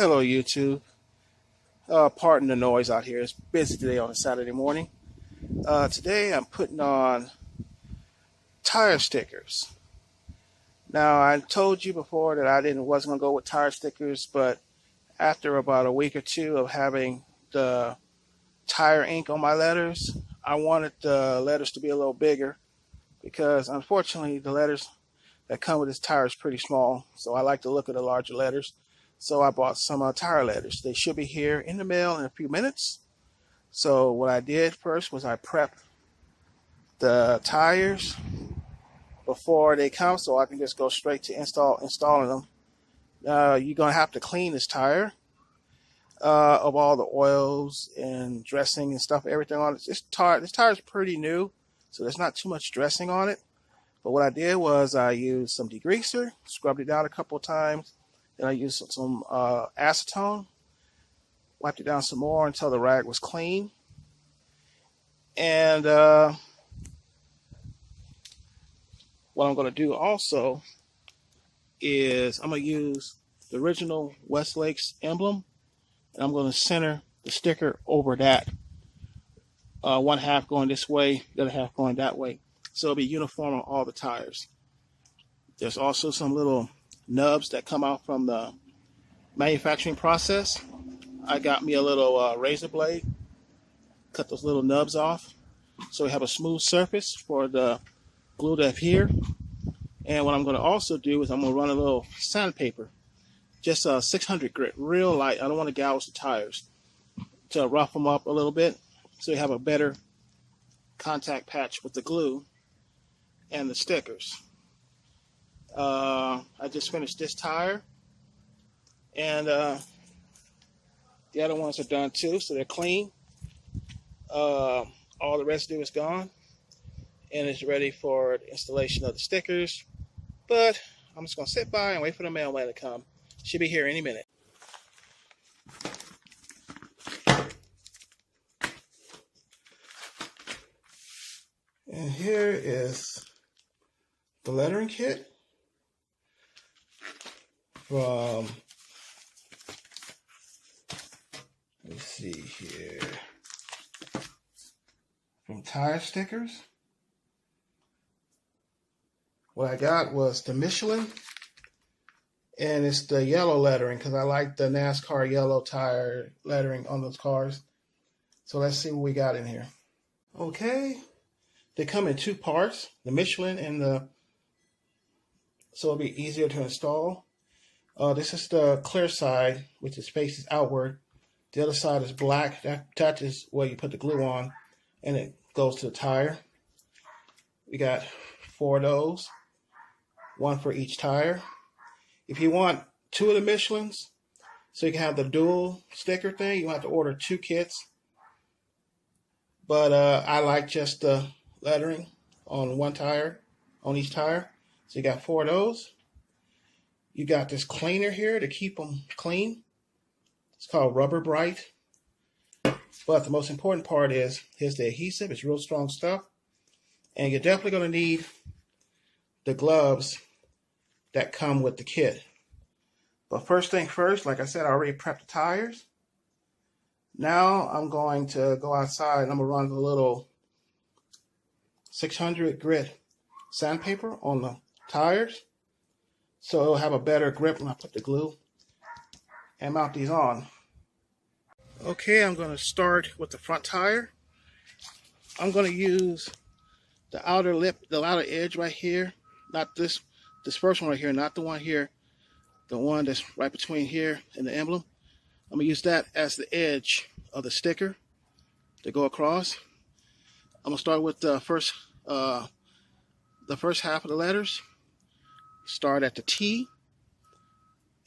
Hello YouTube. Pardon the noise out here. It's busy today on a Saturday morning. Today I'm putting on tire stickers. Now I told you before that I wasn't going to go with tire stickers, but after about a week or two of having the tire ink on my letters, I wanted the letters to be a little bigger because unfortunately the letters that come with this tire is pretty small, so I like to look at the larger letters. So I bought some tire letters. They should be here in the mail in a few minutes. So what I did first was I prepped the tires before they come so I can just go straight to installing them. You're going to have to clean this tire of all the oils and dressing and stuff, everything on it. This tire is pretty new, so there's not too much dressing on it. But what I did was I used some degreaser, scrubbed it down a couple of times. Then I used some acetone, wiped it down some more until the rag was clean. And what I'm going to do also is I'm going to use the original Westlake's emblem, and I'm going to center the sticker over that. One half going this way, the other half going that way. So it'll be uniform on all the tires. There's also some little nubs that come out from the manufacturing process. I got me a little razor blade, cut those little nubs off so we have a smooth surface for the glue to adhere. And what I'm going to also do is I'm going to run a little sandpaper, just 600 grit, real light. I don't want to gouge the tires, to rough them up a little bit so you have a better contact patch with the glue and the stickers. I just finished this tire, and the other ones are done too, so they're clean. All the residue is gone, and it's ready for the installation of the stickers. But I'm just going to sit by and wait for the mailman to come. Should be here any minute. And here is the lettering kit from, let's see here, from Tire Stickers. What I got was the Michelin, and it's the yellow lettering because I like the NASCAR yellow tire lettering on those cars. So let's see what we got in here. Okay, they come in two parts, the Michelin and so it'll be easier to install. This is the clear side, which is faces outward. The other side is black. That is where you put the glue on, and it goes to the tire. We got 4 of those, 1 for each tire. If you want 2 of the Michelins, so you can have the dual sticker thing, you have to order 2 kits. But I like just the lettering on one tire, on each tire. So you got 4 of those. You got this cleaner here to keep them clean. It's called Rubber Bright. But the most important part is, here's the adhesive. It's real strong stuff. And you're definitely going to need the gloves that come with the kit. But first thing first, like I said, I already prepped the tires. Now I'm going to go outside and I'm going to run the little 600 grit sandpaper on the tires, so it'll have a better grip when I put the glue and mount these on. Okay, I'm going to start with the front tire. I'm going to use the outer lip, the outer edge right here. Not this first one right here, not the one here. The one that's right between here and the emblem. I'm going to use that as the edge of the sticker to go across. I'm going to start with the first half of the letters. Start at the T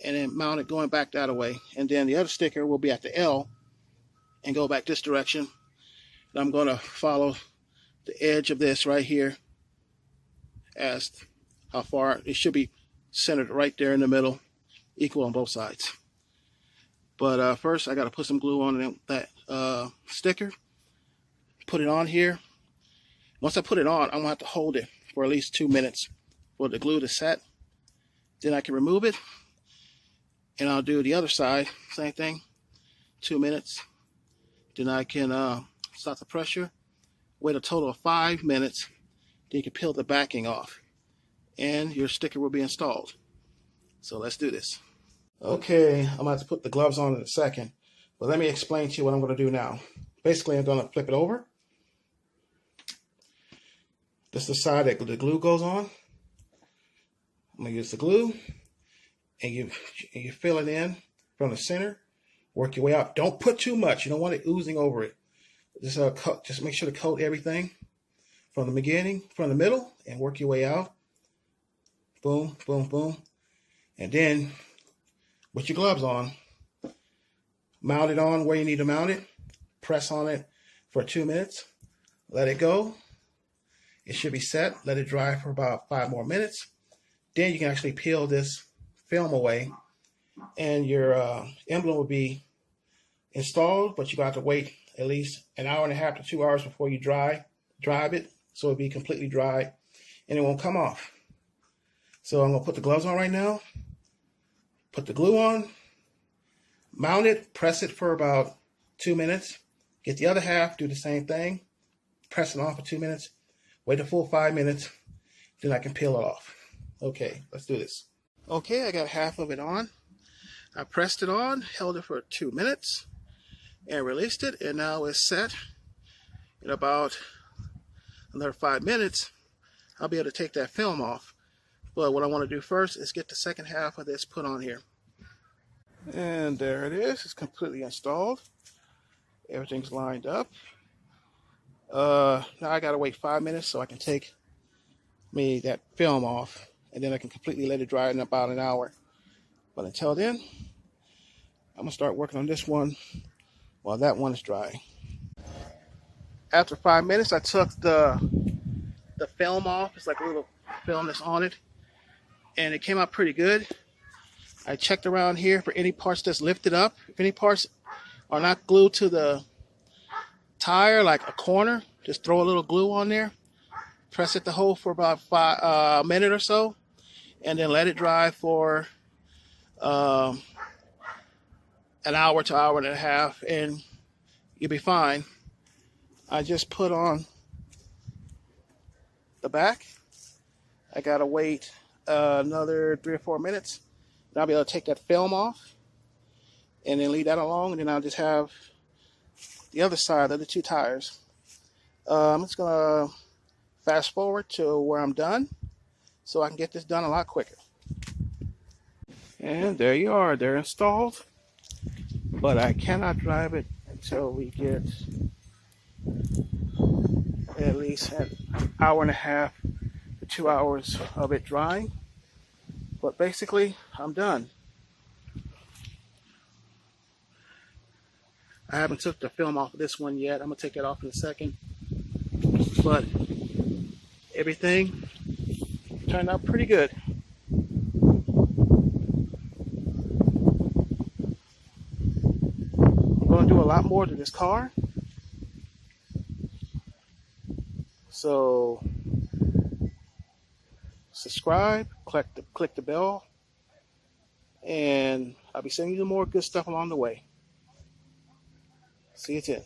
and then mount it going back that way. And then the other sticker will be at the L and go back this direction. And I'm going to follow the edge of this right here as how far it should be centered right there in the middle, equal on both sides. But first I got to put some glue on that sticker, put it on here. Once I put it on, I'm going to have to hold it for at least 2 minutes for the glue to set. Then I can remove it And I'll do the other side, same thing, 2 minutes. Then I can stop the pressure, wait a total of 5 minutes. Then you can peel the backing off and your sticker will be installed. So let's do this. Okay, I'm about to put the gloves on in a second, but let me explain to you what I'm going to do now. Basically, I'm going to flip it over. This is the side that the glue goes on. I'm going to use the glue, and you fill it in from the center. Work your way out. Don't put too much. You don't want it oozing over it. Just make sure to coat everything from the beginning, from the middle, and work your way out. Boom, boom, boom. And then, with your gloves on, mount it on where you need to mount it. Press on it for 2 minutes. Let it go. It should be set. Let it dry for about 5 more minutes. Then you can actually peel this film away, and your emblem will be installed, but you got to wait at least an hour and a half to 2 hours before you drive it, so it'll be completely dry and it won't come off. So I'm going to put the gloves on right now, put the glue on, mount it, press it for about 2 minutes, get the other half, do the same thing, press it on for 2 minutes, wait a full 5 minutes, then I can peel it off. Okay, let's do this. Okay, I got half of it on. I pressed it on, held it for 2 minutes, and released it, and now it's set. In about another 5 minutes, I'll be able to take that film off. But what I want to do first is get the second half of this put on here. And there it is. It's completely installed. Everything's lined up. Now I gotta wait 5 minutes so I can take that film off, and then I can completely let it dry in about an hour. But until then, I'm gonna start working on this one while that one is dry. After 5 minutes, I took the film off. It's like a little film that's on it, and it came out pretty good. I checked around here for any parts that's lifted up. If any parts are not glued to the tire, like a corner, just throw a little glue on there, press it to hold for about a minute or so, and then let it dry for an hour to hour and a half, and you'll be fine. I just put on the back. I gotta wait another 3 or 4 minutes. Then I'll be able to take that film off and then leave that alone, and then I'll just have the other side of the 2 tires. I'm just gonna fast forward to where I'm done so I can get this done a lot quicker. And there you are, they're installed, but I cannot drive it until we get at least an hour and a half to 2 hours of it drying. But basically, I'm done. I haven't took the film off of this one yet. I'm gonna take it off in a second. But everything turned out pretty good. I'm gonna do a lot more to this car. So subscribe, click the bell, and I'll be sending you more good stuff along the way. See you then.